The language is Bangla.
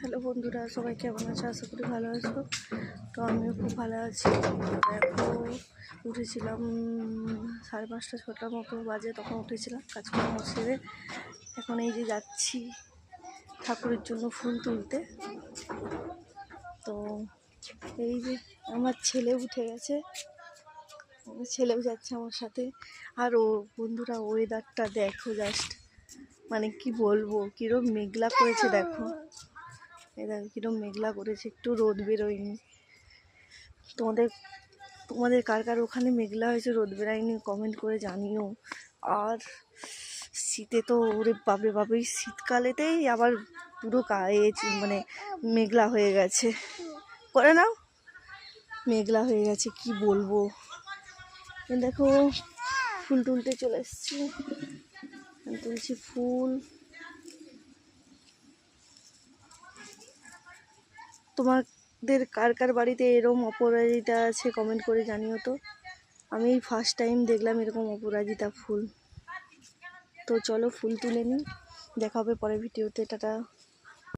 হ্যালো বন্ধুরা, সবাই কেমন আছো? আশা করি ভালো আছো। তো আমিও খুব ভালো আছি। দেখো, উঠেছিলাম 5:30 6টার মতো বাজে, তখন উঠেছিলাম কাজকর্ম সেরে। এখন এই যে যাচ্ছি ঠাকুরের জন্য ফুল তুলতে। তো এই যে আমার ছেলে উঠে গেছে, ছেলেও যাচ্ছে আমার সাথে। আর ও বন্ধুরা, ওয়েদারটা দেখো জাস্ট, মানে কি বলবো, কিরম মেঘলা করেছে দেখো। এই দেখো কিরম মেঘলা করেছে, একটু রোদ বেরোয়নি। তোমাদের কার কার ওখানে মেঘলা হয়েছে, রোদ বেরোয়নি, কমেন্ট করে জানিও। আর শীতে তো ওরে বাপরে বাপরে, শীতকালেতেই আবার পুরো মানে মেঘলা হয়ে গেছে, করে নাও, মেঘলা হয়ে গেছে, কি বলবো। দেখো ফুল তুলতে চলে এসছি, তুলছি ফুল। তোমাদের কার কার বাড়িতে এরকম অপরাজিতা আছে কমেন্ট করে জানিও তো। আমি ফার্স্ট টাইম দেখলাম এরকম অপরাজিতা ফুল। তো চলো ফুল তুলে নিই, দেখা হবে পরের ভিডিওতে, টাটা।